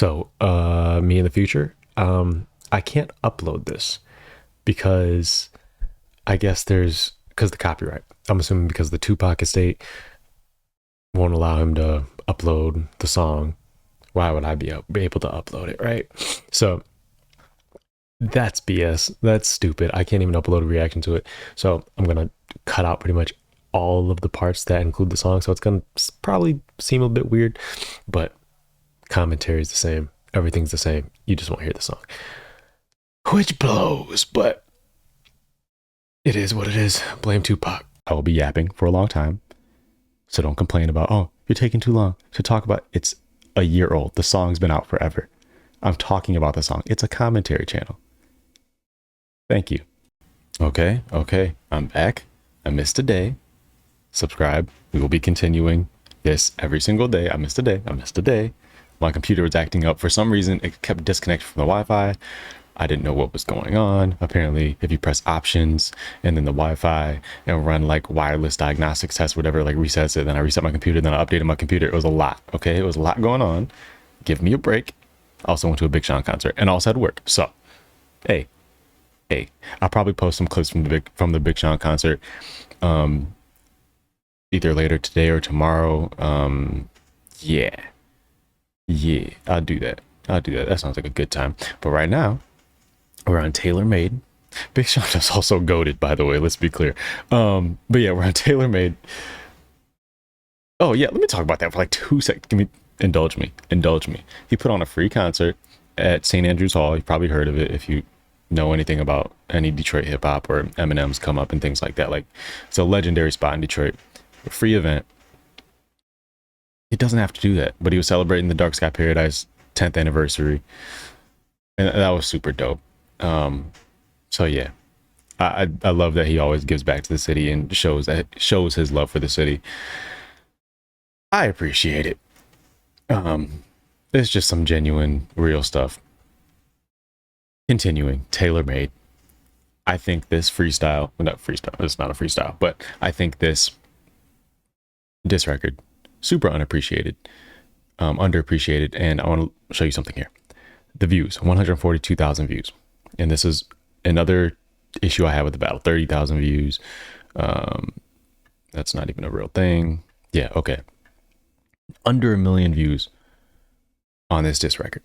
Me in the future, I can't upload this because I guess because the copyright. I'm assuming because the Tupac estate won't allow him to upload the song. Why would I be able to upload it, right? So that's BS. That's stupid. I can't even upload a reaction to it. So I'm gonna cut out pretty much all of the parts that include the song. So it's gonna probably seem a bit weird, but commentary is the same. Everything's the same. You just won't hear the song, which blows, but it is what it is. Blame Tupac. I will be yapping for a long time, so don't complain about, oh, you're taking too long to talk about. It's a year old. The song's been out forever. I'm talking about the song. It's a commentary channel. Thank you. Okay. I'm back. I missed a day. Subscribe. We will be continuing this every single day. I missed a day. My computer was acting up. For some reason, it kept disconnected from the Wi-Fi. I didn't know what was going on. Apparently, if you press options and then the Wi-Fi and run like wireless diagnostics test, whatever, like resets it, then I reset my computer, then I updated my computer. It was a lot. Okay. It was a lot going on. Give me a break. I also went to a Big Sean concert and also had work. So, hey, I'll probably post some clips from the Big Sean concert, either later today or tomorrow. Yeah, I'll do that. That sounds like a good time. But right now, we're on TaylorMade. Big Sean is also goated, by the way. Let's be clear. But yeah, we're on TaylorMade. Oh yeah, let me talk about that for like 2 seconds. Indulge me. He put on a free concert at St. Andrews Hall. You've probably heard of it if you know anything about any Detroit hip hop or Eminem's come up and things like that. Like, it's a legendary spot in Detroit. A free event. He doesn't have to do that, but he was celebrating the Dark Sky Paradise 10th anniversary, and that was super dope. So yeah, I love that he always gives back to the city and shows his love for the city. I appreciate it. It's just some genuine, real stuff. Continuing, TaylorMade. I think this freestyle, well, not freestyle, it's not a freestyle, but I think this record, super unappreciated, underappreciated, and I want to show you something here. The views, 142,000 views. And this is another issue I have with the battle, 30,000 views. That's not even a real thing. Yeah, okay. Under 1 million views on this diss record.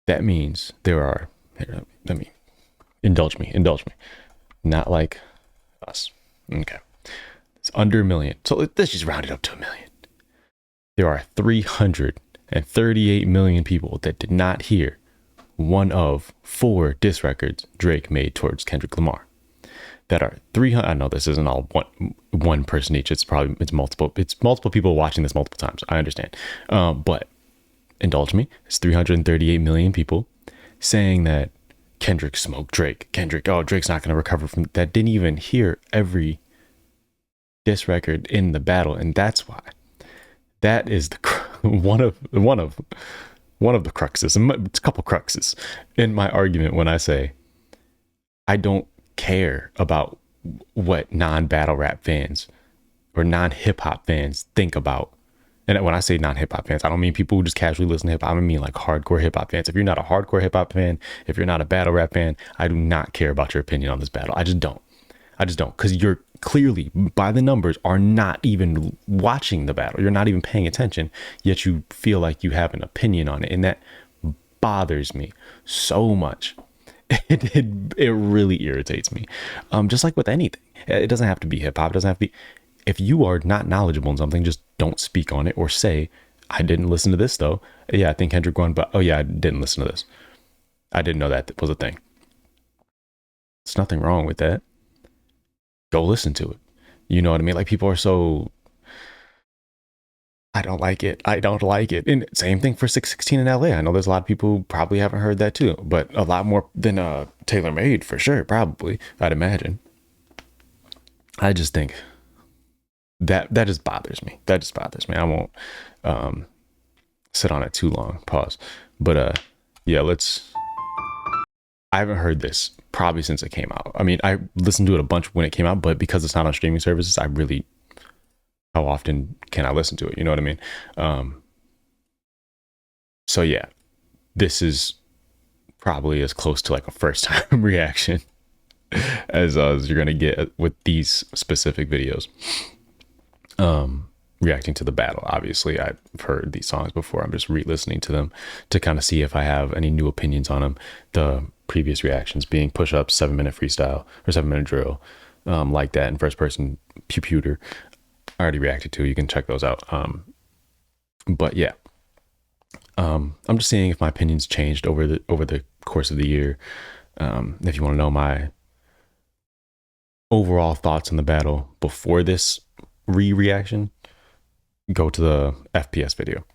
That means there are, here, let me, indulge me. Not like us. Okay. It's under 1 million. So let's just round it up to 1 million. There are 338 million people that did not hear one of 4 diss records Drake made towards Kendrick Lamar. That are 300. I know this isn't all one person each. It's multiple people watching this multiple times. I understand. But indulge me. It's 338 million people saying that Kendrick smoked Drake. Drake's not going to recover from that. Didn't even hear every diss record in the battle, and that's why. That is one of the cruxes. It's a couple cruxes in my argument when I say I don't care about what non-battle rap fans or non-hip hop fans think about. And when I say non-hip hop fans, I don't mean people who just casually listen to hip hop. I mean like hardcore hip hop fans. If you're not a hardcore hip hop fan, if you're not a battle rap fan, I do not care about your opinion on this battle. I just don't. Because you're clearly, by the numbers, are not even watching the battle. You're not even paying attention, yet you feel like you have an opinion on it. And that bothers me so much. It really irritates me. Just like with anything, it doesn't have to be hip hop. It doesn't have to be. If you are not knowledgeable in something, just don't speak on it or say, I didn't listen to this though. Yeah, I think Kendrick won, but oh yeah, I didn't listen to this. I didn't know that was a thing. There's nothing wrong with that. Go listen to it. You know what I mean? Like, people are so, I don't like it. And same thing for 616 in LA. I know there's a lot of people who probably haven't heard that too, but a lot more than TaylorMade for sure, probably, I'd imagine. I just think that just bothers me. I won't sit on it too long. Pause. But yeah, I haven't heard this probably since it came out. I mean, I listened to it a bunch when it came out, but because it's not on streaming services, how often can I listen to it? You know what I mean? So yeah, this is probably as close to like a first time reaction as you're gonna get with these specific videos. Reacting to the battle. Obviously, I've heard these songs before. I'm just re-listening to them to kind of see if I have any new opinions on them. The previous reactions being Push Up, 7-minute freestyle or 7-minute drill, like that, and first person computer. I already reacted to. You can check those out. But yeah, I'm just seeing if my opinions changed over the course of the year. If you want to know my overall thoughts on the battle before this reaction, go to the FPS video.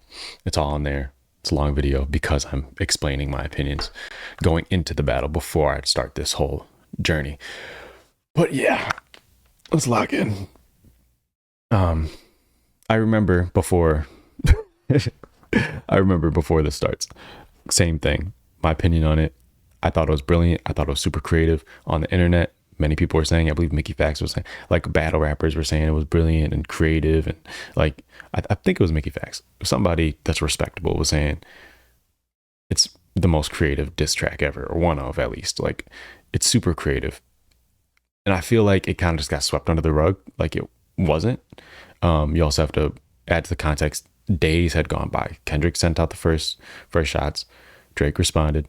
It's all in there. It's a long video because I'm explaining my opinions going into the battle before I start this whole journey. But yeah, let's lock in. I remember before this starts, same thing. My opinion on it, I thought it was brilliant. I thought it was super creative. On the internet, many people were saying, I believe Mickey Fax was saying, like battle rappers were saying it was brilliant and creative. And like, I think it was Mickey Fax. Somebody that's respectable was saying it's the most creative diss track ever, or one of at least. Like, it's super creative. And I feel like it kind of just got swept under the rug. Like it wasn't. You also have to add to the context. Days had gone by. Kendrick sent out the first shots. Drake responded.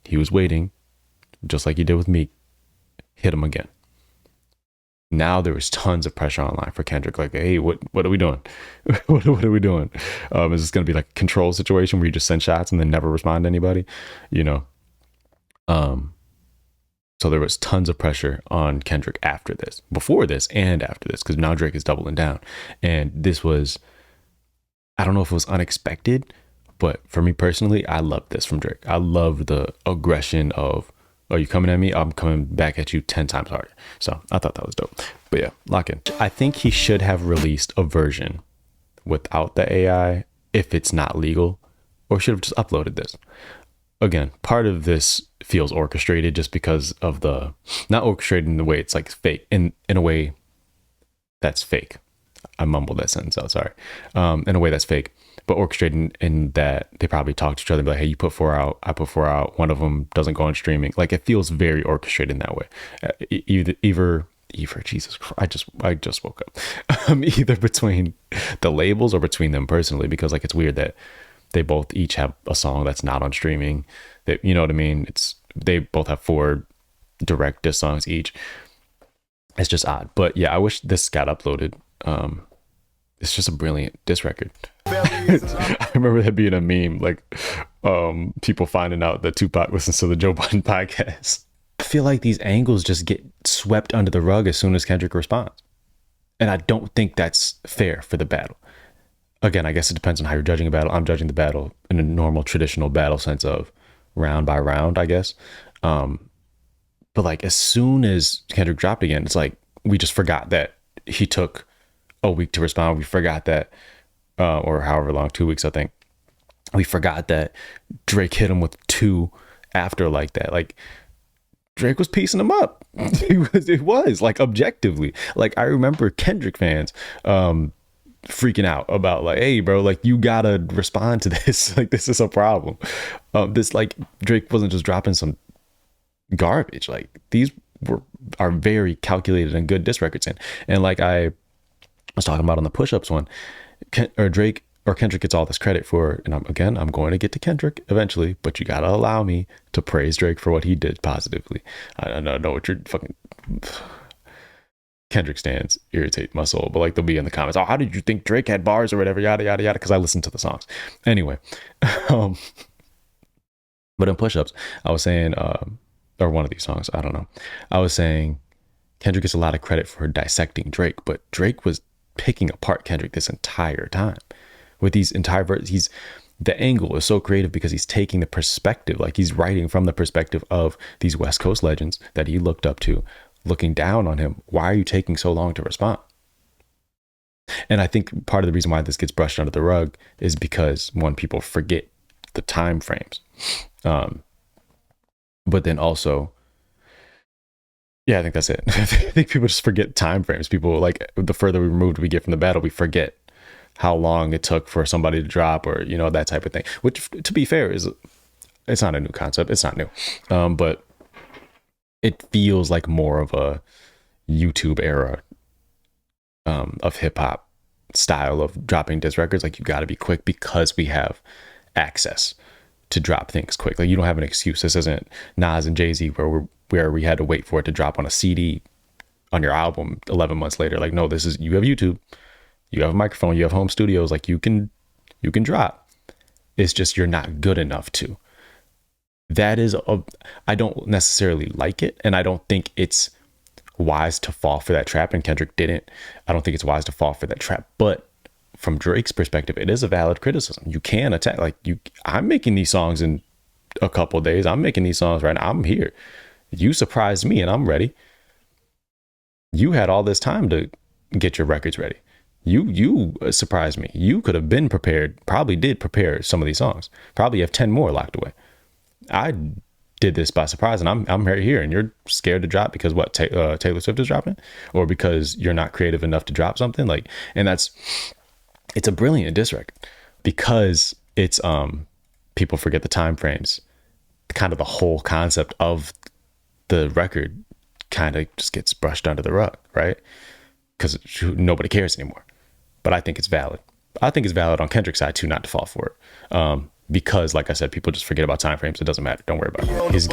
He was waiting, just like he did with Meek. Hit him again. Now there was tons of pressure online for Kendrick. Like, hey, what are we doing? what are we doing? Is this going to be like a control situation where you just send shots and then never respond to anybody? You know. So there was tons of pressure on Kendrick after this, before this, and after this, because now Drake is doubling down. And this was, I don't know if it was unexpected, but for me personally, I loved this from Drake. I loved the aggression of, oh, you coming at me? I'm coming back at you 10 times harder. So I thought that was dope. But yeah, lock in. I think he should have released a version without the AI if it's not legal, or should have just uploaded this. Again, part of this feels orchestrated just because of not orchestrated in the way it's like fake, in a way that's fake. I mumbled that sentence out, sorry. In a way that's fake, but orchestrated in that they probably talk to each other and be like, hey, you put 4 out, I put 4 out, one of them doesn't go on streaming. Like, it feels very orchestrated in that way. Either Jesus Christ, I just woke up. Either between the labels or between them personally, because like it's weird that they both each have a song that's not on streaming. That, you know what I mean? They both have 4 direct diss songs each. It's just odd. But yeah, I wish this got uploaded. It's just a brilliant diss record. I remember that being a meme, like people finding out that Tupac listens to the Joe Budden podcast. I feel like these angles just get swept under the rug as soon as Kendrick responds. And I don't think that's fair for the battle. Again, I guess it depends on how you're judging a battle. I'm judging the battle in a normal, traditional battle sense of round by round, I guess. But like as soon as Kendrick dropped again, it's like we just forgot that he took a week to respond. We forgot that, or however long, 2 weeks, I think. We forgot that Drake hit him with 2 after like that. Like Drake was piecing him up. It was like objectively. Like I remember Kendrick fans freaking out about like, hey bro, like you gotta respond to this. Like this is a problem. This, like, Drake wasn't just dropping some garbage. Like these are very calculated and good diss records. And like I was talking about on the push-ups one, Drake or Kendrick gets all this credit for, and I'm going to get to Kendrick eventually, but you gotta allow me to praise Drake for what he did positively. I don't know what you're fucking Kendrick stands irritate my soul, but like they'll be in the comments, oh, how did you think Drake had bars or whatever, yada yada yada, because I listened to the songs anyway. But in push-ups, I was saying, or one of these songs, I don't know, I was saying Kendrick gets a lot of credit for dissecting Drake, but Drake was picking apart Kendrick this entire time with these entire verses. The angle is so creative because he's taking the perspective, like he's writing from the perspective of these West Coast legends that he looked up to, looking down on him. Why are you taking so long to respond? And I think part of the reason why this gets brushed under the rug is because, one, people forget the time frames. But then also, yeah, I think that's it. I think people just forget time frames. People, like, the further removed we get from the battle, we forget how long it took for somebody to drop, or that type of thing, which, to be fair, is it's not a new concept. It's not new, but it feels like more of a YouTube era of hip hop style of dropping disc records. Like, you got to be quick because we have access to drop things quick. Like, you don't have an excuse. This isn't Nas and Jay-Z where we had to wait for it to drop on a CD on your album 11 months later. Like, no, this is, you have YouTube, you have a microphone, you have home studios. Like, you can drop. It's just you're not good enough to. I don't necessarily like it, and I don't think it's wise to fall for that trap, and Kendrick didn't. I don't think it's wise to fall for that trap, but from Drake's perspective, it is a valid criticism. You can attack, like, I'm making these songs in a couple of days. I'm making these songs right now. I'm here. You surprised me and I'm ready. You had all this time to get your records ready. You surprised me. You could have been prepared, probably did prepare some of these songs. Probably have 10 more locked away. I did this by surprise, and I'm right here, and you're scared to drop because what, Taylor Swift is dropping, or because you're not creative enough to drop something. Like, and it's a brilliant diss record because it's people forget the time frames. Kind of the whole concept of the record kind of just gets brushed under the rug, right? Because nobody cares anymore. But I think it's valid. I think it's valid on Kendrick's side too, not to fall for it. Because, like I said, people just forget about time frames. It doesn't matter. Don't worry about it. He's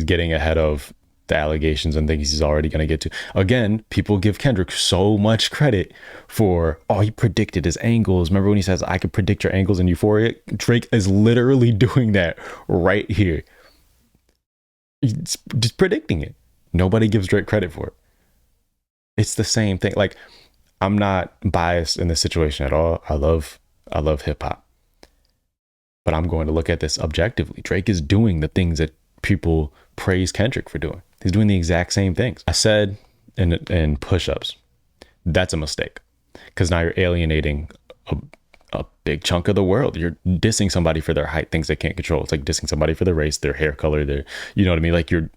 getting ahead of the allegations and things he's already going to get to. Again, people give Kendrick so much credit for, he predicted his angles. Remember when he says, I could predict your angles in Euphoria? Drake is literally doing that right here. He's just predicting it. Nobody gives Drake credit for it. It's the same thing. Like, I'm not biased in this situation at all. I love hip hop. But I'm going to look at this objectively. Drake is doing the things that people praise Kendrick for doing. He's doing the exact same things. I said in push-ups, that's a mistake, because now you're alienating a big chunk of the world. You're dissing somebody for their height, things they can't control. It's like dissing somebody for their race, their hair color, their, you know what I mean? Like, you're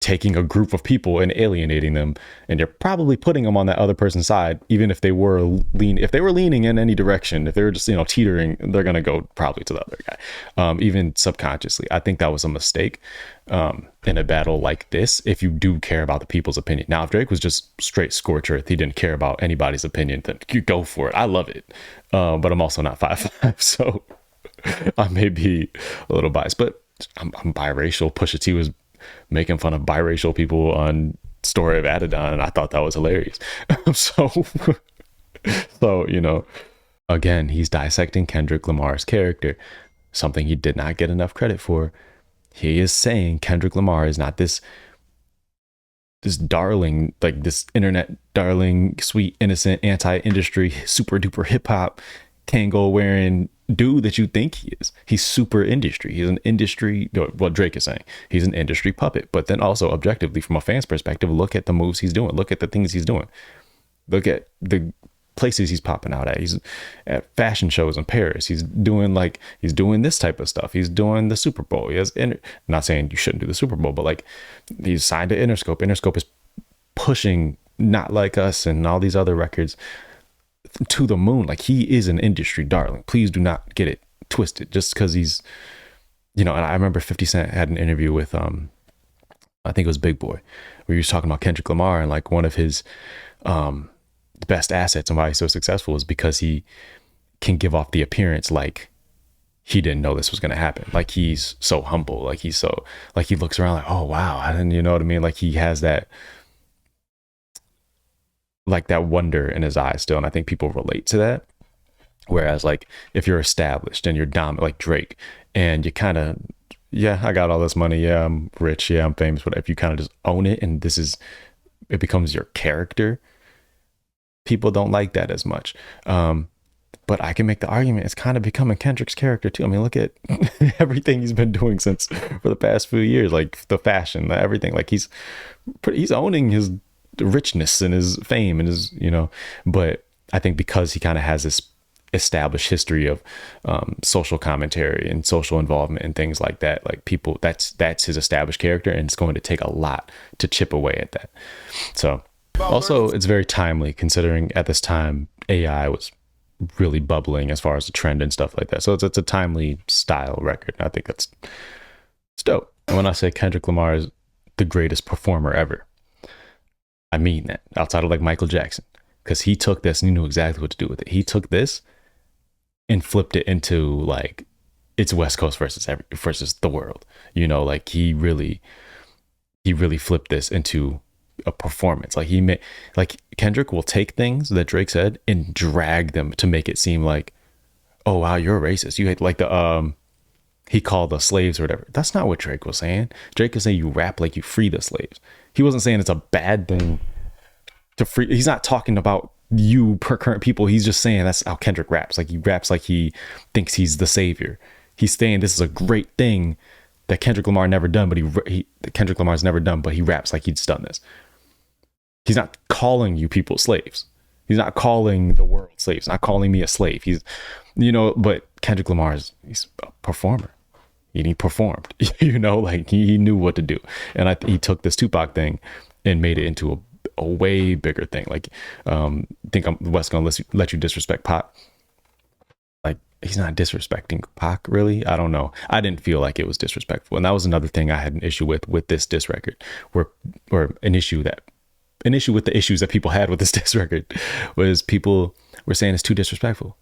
taking a group of people and alienating them, and you're probably putting them on that other person's side, even if they were leaning in any direction. If they were just teetering, they're gonna go probably to the other guy, even subconsciously. I think that was a mistake in a battle like this, if you do care about the people's opinion. Now, if Drake was just straight scorch earth, he didn't care about anybody's opinion, then you go for it. I love it, but I'm also not 5'5", so I may be a little biased, but I'm biracial. Pusha T was making fun of biracial people on Story of Adidon, and I thought that was hilarious. so again, he's dissecting Kendrick Lamar's character, something he did not get enough credit for. He is saying Kendrick Lamar is not this darling, like this internet darling, sweet, innocent, anti-industry, super duper hip hop Kangol wearing dude that you think he is. He's super industry. He's an industry, what Drake is saying, he's an industry puppet. But then also, objectively, from a fan's perspective, look at the moves he's doing. Look at the things he's doing. Look at the places he's popping out at. He's at fashion shows in Paris. He's doing this type of stuff. He's doing the Super Bowl. He has not saying you shouldn't do the Super Bowl, but like, he's signed to Interscope. Interscope is pushing Not Like Us and all these other records to the moon. Like, he is an industry darling. Please do not get it twisted just because he's, and I remember 50 Cent had an interview with I think it was Big Boy, where he was talking about Kendrick Lamar, and like one of his best assets and why he's so successful is because he can give off the appearance like he didn't know this was going to happen. Like, he's so humble, like he's so, like, he looks around like, oh wow, I didn't, you know what I mean? Like, he has that, like, that wonder in his eyes still. And I think people relate to that. Whereas, like, if you're established and you're dominant, like Drake, and you kind of, yeah, I got all this money. Yeah, I'm rich. Yeah, I'm famous. But if you kind of just own it and it becomes your character, people don't like that as much. But I can make the argument it's kind of becoming Kendrick's character too. I mean, look at everything he's been doing for the past few years, like the fashion, everything. Like, he's owning his richness and his fame and his, but I think because he kind of has this established history of social commentary and social involvement and things like that, like, people, that's his established character, and it's going to take a lot to chip away at that. So also, it's very timely considering at this time AI was really bubbling as far as the trend and stuff like that. So it's a timely style record. I think it's dope. And when I say Kendrick Lamar is the greatest performer ever, I mean that, outside of like Michael Jackson, because he took this and he knew exactly what to do with it. He took this and flipped it into like it's West Coast versus the world. You know, like he really flipped this into a performance. Like he made, like Kendrick will take things that Drake said and drag them to make it seem like, oh wow, you're a racist. You hate like the he called the slaves or whatever. That's not what Drake was saying. Drake was saying you rap like you free the slaves. He wasn't saying it's a bad thing to free. He's not talking about you per current people. He's just saying that's how Kendrick raps. Like he raps like he thinks he's the savior. He's saying this is a great thing that Kendrick Lamar never done, but Kendrick Lamar's never done, but he raps like he's done this. He's not calling you people slaves. He's not calling the world slaves. Not calling me a slave. He's, you know, but Kendrick Lamar he's a performer. And he performed, you know, like he knew what to do. And he took this Tupac thing and made it into a way bigger thing. Like, think I'm West gonna let you disrespect Pac. Like, he's not disrespecting Pac, really. I don't know. I didn't feel like it was disrespectful. And that was another thing I had an issue with this diss record, or an issue with the issues that people had with this diss record was people were saying it's too disrespectful.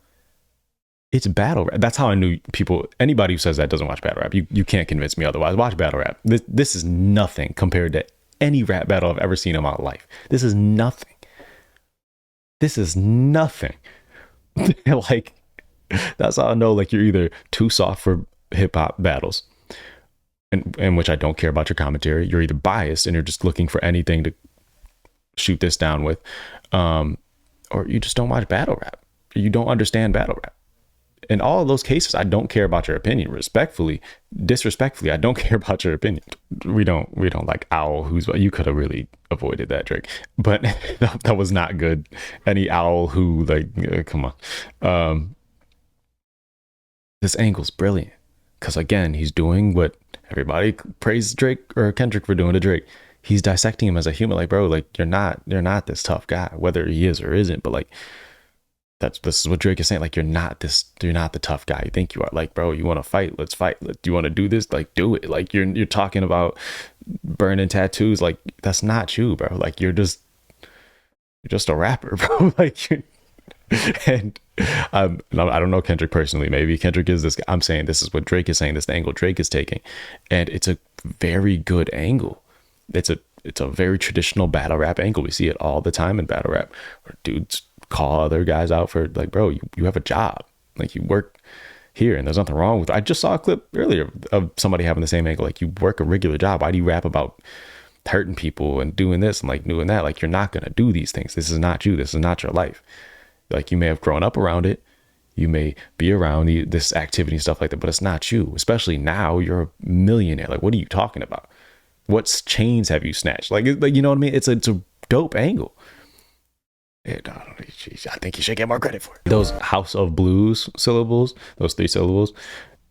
It's battle rap. That's how I knew people, anybody who says that doesn't watch battle rap. You can't convince me otherwise. Watch battle rap. This is nothing compared to any rap battle I've ever seen in my life. This is nothing. This is nothing. Like, that's how I know, like, you're either too soft for hip hop battles, and which I don't care about your commentary. You're either biased and you're just looking for anything to shoot this down with, or you just don't watch battle rap. You don't understand battle rap. In all of those cases, I don't care about your opinion. Disrespectfully, I don't care about your opinion. We don't like owl who's, you could have really avoided that, Drake, but that was not good. Any owl who, like, come on. This angle's brilliant because, again, he's doing what everybody praised Drake or Kendrick for doing to Drake. He's dissecting him as a human. Like, bro, like you're not this tough guy, whether he is or isn't. But like, this is what Drake is saying. Like, you're not the tough guy you think you are. Like, bro, you want to fight? Let's fight. Do you want to do this? Like, do it. Like, you're talking about burning tattoos. Like, that's not you, bro. Like, you're just a rapper, bro. Like, and I don't know Kendrick personally. Maybe Kendrick is this guy. I'm saying this is what Drake is saying. This is the angle Drake is taking, and it's a very good angle. It's a very traditional battle rap angle. We see it all the time in battle rap, where dudes call other guys out for, like, bro, you have a job, like, you work here, and there's nothing wrong with it. I just saw a clip earlier of somebody having the same angle. Like, you work a regular job. Why do you rap about hurting people and doing this and like doing that? Like, you're not gonna do these things. This is not you. This is not your life. Like, you may have grown up around it. You may be around this activity and stuff like that, but it's not you. Especially now, you're a millionaire. Like, what are you talking about? What chains have you snatched? Like, you know what I mean? It's a dope angle. I think you should get more credit for it. Those House of Blues syllables, those 3 syllables,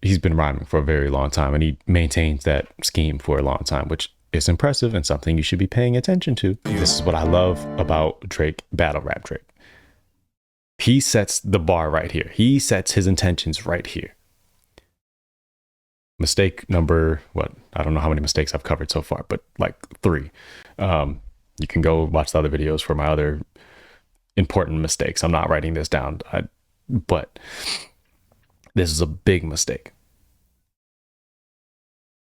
he's been rhyming for a very long time, and he maintains that scheme for a long time, which is impressive and something you should be paying attention to. This is what I love about Drake, battle rap Drake. He sets the bar right here. He sets his intentions right here. Mistake number, I don't know how many mistakes I've covered so far, but like 3. You can go watch the other videos for my other important mistakes. I'm not writing this down, but this is a big mistake.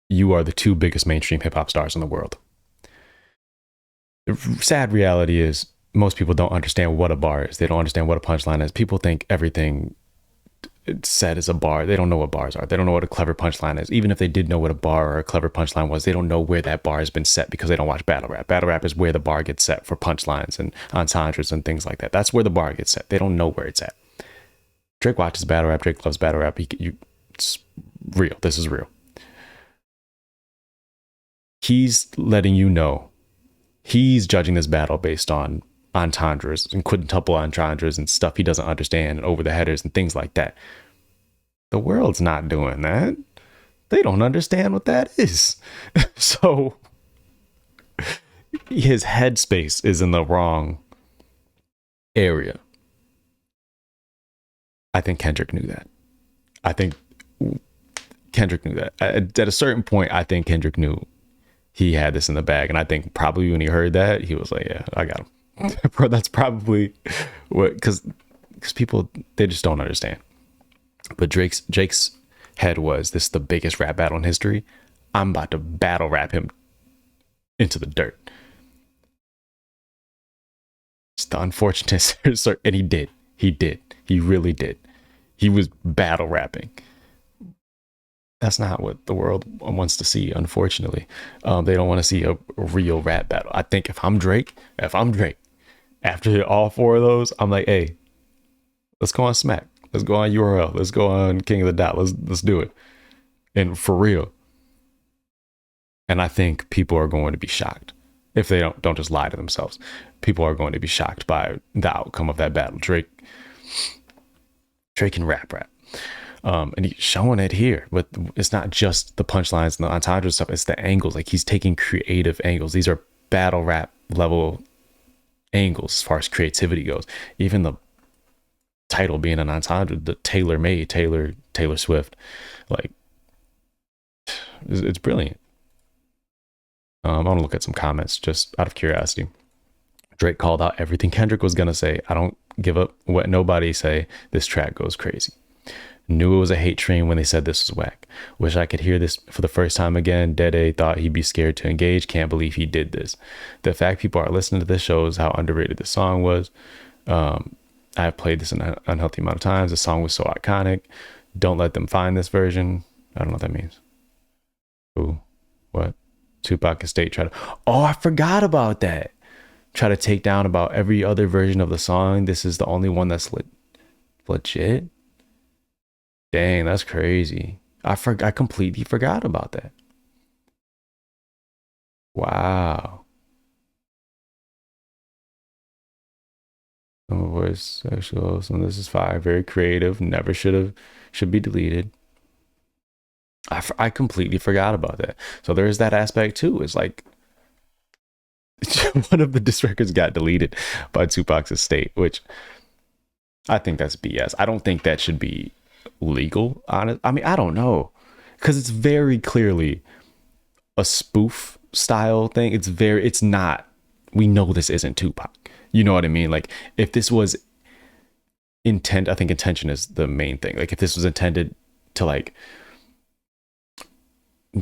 You are the 2 biggest mainstream hip hop stars in the world. The sad reality is most people don't understand what a bar is. They don't understand what a punchline is. People think everything said is a bar. They don't know what bars are. They don't know what a clever punchline is. Even if they did know what a bar or a clever punchline was, they don't know where that bar has been set because they don't watch battle rap. Battle rap is where the bar gets set for punchlines and entendres and things like that. That's where the bar gets set. They don't know where it's at. Drake watches battle rap. Drake loves battle rap. It's real. This is real. He's letting you know he's judging this battle based on entendres and quintuple entendres and stuff he doesn't understand, and over the headers and things like that. The world's not doing that. They don't understand what that is. So his headspace is in the wrong area. I think Kendrick knew that. I think Kendrick knew that. At a certain point, I think Kendrick knew he had this in the bag. And I think probably when he heard that, he was like, yeah, I got him. Bro, that's probably what, because people, they just don't understand. But Jake's head was, this is the biggest rap battle in history. I'm about to battle rap him into the dirt. It's the unfortunate, and he did. He did. He really did. He was battle rapping. That's not what the world wants to see, unfortunately. They don't want to see a real rap battle. I think if I'm Drake, after all four of those, I'm like, hey, let's go on Smack. Let's go on URL. Let's go on King of the Dot. Let's do it. And for real. And I think people are going to be shocked if they don't just lie to themselves. People are going to be shocked by the outcome of that battle. Drake can rap. And he's showing it here, but it's not just the punchlines and the entendre stuff. It's the angles. Like, he's taking creative angles. These are battle rap level angles as far as creativity goes. Even the title being an entendre, the Taylor Swift, like, it's brilliant. I want to look at some comments just out of curiosity. Drake called out everything Kendrick was gonna say. I don't give up what nobody say. This track goes crazy. Knew it was a hate train when they said this was whack. Wish I could hear this for the first time again. Dede thought he'd be scared to engage. Can't believe he did this. The fact people are listening to this shows how underrated the song was. I have played this an unhealthy amount of times. The song was so iconic. Don't let them find this version. I don't know what that means. Ooh, what? Tupac Estate try to... Oh, I forgot about that. Try to take down about every other version of the song. This is the only one that's legit. Dang, that's crazy. I completely forgot about that. Wow. Some voice sexual. Some of this is fire. Very creative. Never should be deleted. I completely forgot about that. So there is that aspect too. It's like one of the diss records got deleted by Tupac's estate, which I think that's BS. I don't think that should be legal. Honest, I mean, I don't know, because it's very clearly a spoof style thing. It's not. We know this isn't Tupac. You know what I mean? Like, if this was I think intention is the main thing. Like, if this was intended to like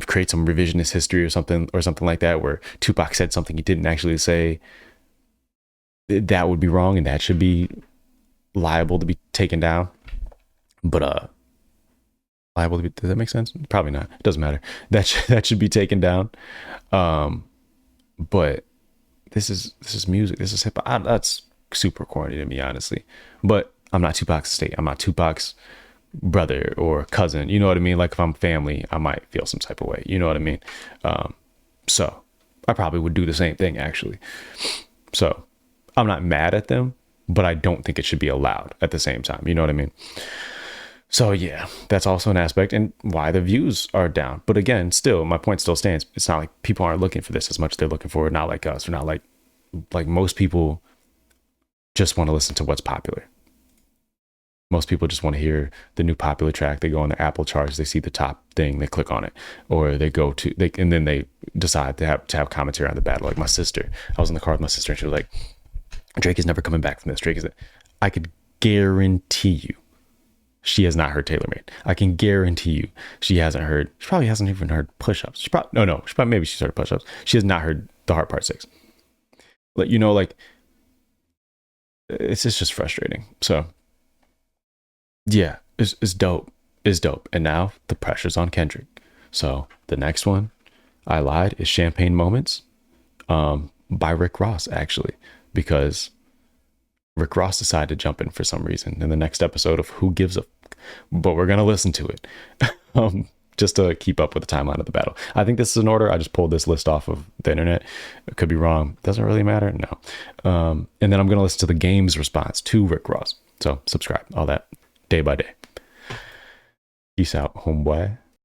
create some revisionist history or something like that, where Tupac said something he didn't actually say, that would be wrong, and that should be liable to be taken down. But liable to be, does that make sense? Probably not. It doesn't matter. That should be taken down. But this is music. This is hip hop. That's super corny to me, honestly. But I'm not Tupac's estate. I'm not Tupac's brother or cousin. You know what I mean? Like, if I'm family, I might feel some type of way. You know what I mean? So I probably would do the same thing, actually. So I'm not mad at them, but I don't think it should be allowed at the same time. You know what I mean? So yeah, that's also an aspect, and why the views are down. But again, still, my point still stands. It's not like people aren't looking for this as much. They're looking for it, not like us, or not like most people just want to listen to what's popular. Most people just want to hear the new popular track. They go on the Apple charts, they see the top thing, they click on it, or and then they decide to have commentary on the battle. Like my sister, I was in the car with my sister, and she was like, "Drake is never coming back from this. Drake is." I could guarantee you, she has not heard Taylor Made. I can guarantee you, she probably hasn't even heard Push-Ups. Maybe she's heard Push-Ups. She has not heard The Heart Part 6. Like, it's just frustrating. So yeah, it's dope. It's dope. And now the pressure's on Kendrick. So the next one, I lied, is Champagne Moments by Rick Ross, actually, because Rick Ross decided to jump in for some reason in the next episode of Who Gives a F-? But we're going to listen to it just to keep up with the timeline of the battle. I think this is in order. I just pulled this list off of the internet. It could be wrong. Doesn't really matter. No. And then I'm going to listen to the game's response to Rick Ross. So subscribe, all that, day by day. Peace out, homeboy.